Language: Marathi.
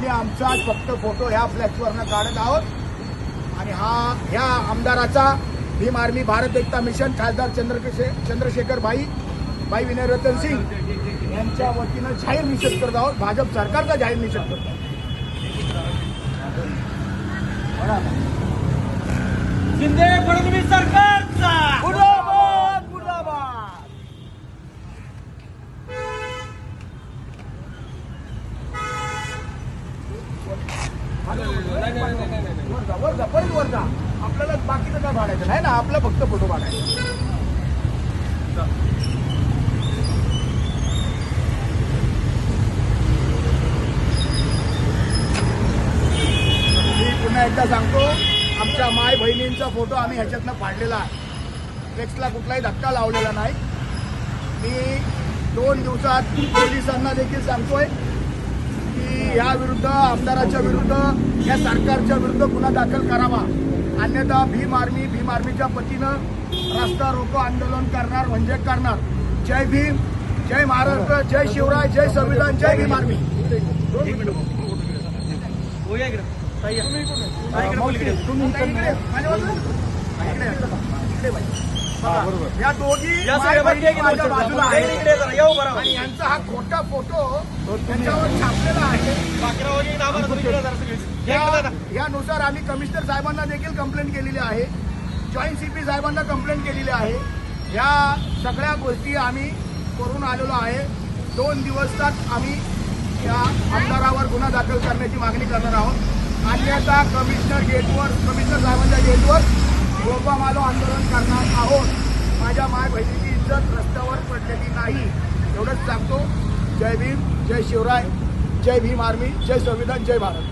आम्ही आमचा फक्त फोटो ह्या फ्लॅक्सवरनं काढत आहोत आणि ह्या आमदाराचा भीम आर्मी भारत एकता मिशन खासदार चंद्रशेखर भाई विनय रतन सिंग यांच्या वतीनं जाहीर निषेध करत आहोत. भाजप सरकारचा जाहीर निषेध करत आहोत. शिंदे फडणवीस सरकारचा मुर्दाबाद मुर्दाबाद. वर जा परत वर जा. आपल्याला बाकीचं काय काढायचं नाही ना, आपला फक्त फोटो काढायचा. मी पुन्हा एकदा सांगतो, आमच्या माय बहिणींचा फोटो आम्ही ह्याच्यातनं फाडलेला आहे. टेक्स्टला कुठलाही धक्का लावलेला नाही. मी 2 दिवसात पोलिसांना देखील सांगतोय की या विरुद्ध, आमदाराच्या विरुद्ध, या सरकारच्या विरुद्ध गुन्हा दाखल करावा. अन्यथा भीम आर्मीच्या वतीनं रस्ता रोको आंदोलन करणार म्हणजे करणार. जय भीम, जय महाराष्ट्र, जय शिवराय, जय संविधान, जय भीम आर्मी. या दोघी माझ्या बाजूला आहेत आणि यांचा हा खोटा फोटो त्यांच्यावर छापलेला आहे. यानुसार आम्ही कमिशनर साहेबांना देखील कंप्लेंट केलेली आहे, जॉईंट सीपी साहेबांना कंप्लेंट केलेली आहे. या सगळ्या गोष्टी आम्ही करून आलेलो आहे. 2 दिवसात आम्ही या आमदारावर गुन्हा दाखल करण्याची मागणी करणार आहोत. अन्यथा कमिशनर साहेबांच्या गेटवर गोपामालो आंदोलन करणार आहोत. माझ्या माय बहिणीची इज्जत रस्त्यावर पडलेली नाही एवढंच सांगतो. जय भीम, जय शिवराय, जय भीम आर्मी, जय संविधान, जय भारत.